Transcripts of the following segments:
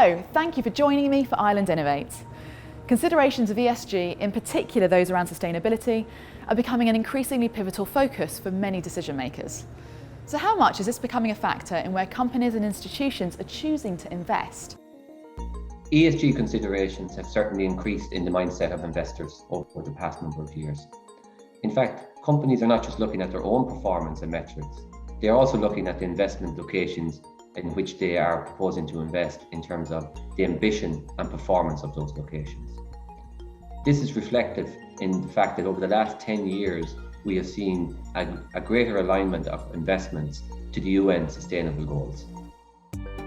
Hello, thank you for joining me for Ireland Innovates. Considerations of ESG, in particular those around sustainability, are becoming an increasingly pivotal focus for many decision makers. So how much is this becoming a factor in where companies and institutions are choosing to invest? ESG considerations have certainly increased in the mindset of investors over the past number of years. In fact, companies are not just looking at their own performance and metrics, they are also looking at the investment locations in which they are proposing to invest in terms of the ambition and performance of those locations. This is reflective in the fact that over the last 10 years, we have seen a greater alignment of investments to the UN Sustainable Goals.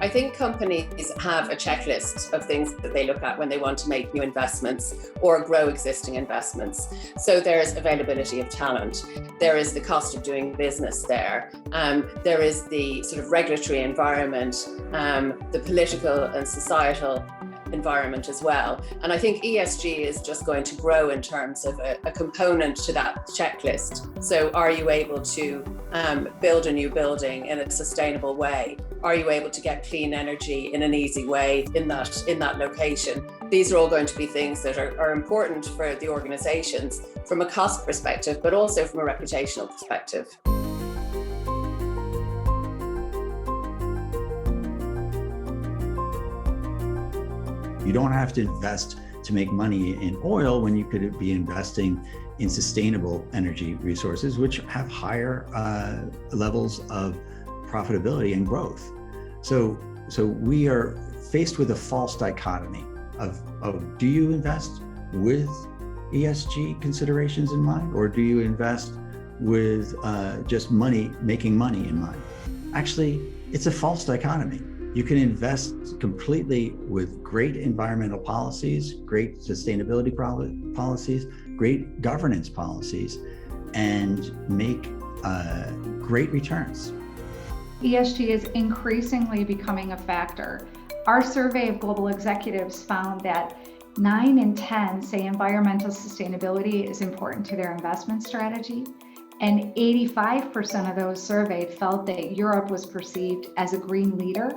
I think companies have a checklist of things that they look at when they want to make new investments or grow existing investments. So there's availability of talent, there is the cost of doing business there is the sort of regulatory environment, the political and societal environment as well. And I think ESG is just going to grow in terms of a component to that checklist. So are you able to build a new building in a sustainable way? Are you able to get clean energy in an easy way in that location? These are all going to be things that are important for the organizations from a cost perspective, but also from a reputational perspective. You don't have to invest to make money in oil when you could be investing in sustainable energy resources, which have higher levels of profitability and growth. So we are faced with a false dichotomy of do you invest with ESG considerations in mind, or do you invest with just making money in mind? Actually, it's a false dichotomy. You can invest completely with great environmental policies, great sustainability policies, great governance policies, and make great returns. ESG is increasingly becoming a factor. Our survey of global executives found that 9 in 10 say environmental sustainability is important to their investment strategy, and 85% of those surveyed felt that Europe was perceived as a green leader,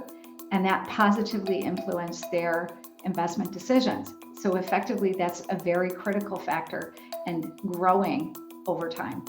and that positively influenced their investment decisions. So effectively, that's a very critical factor and growing over time.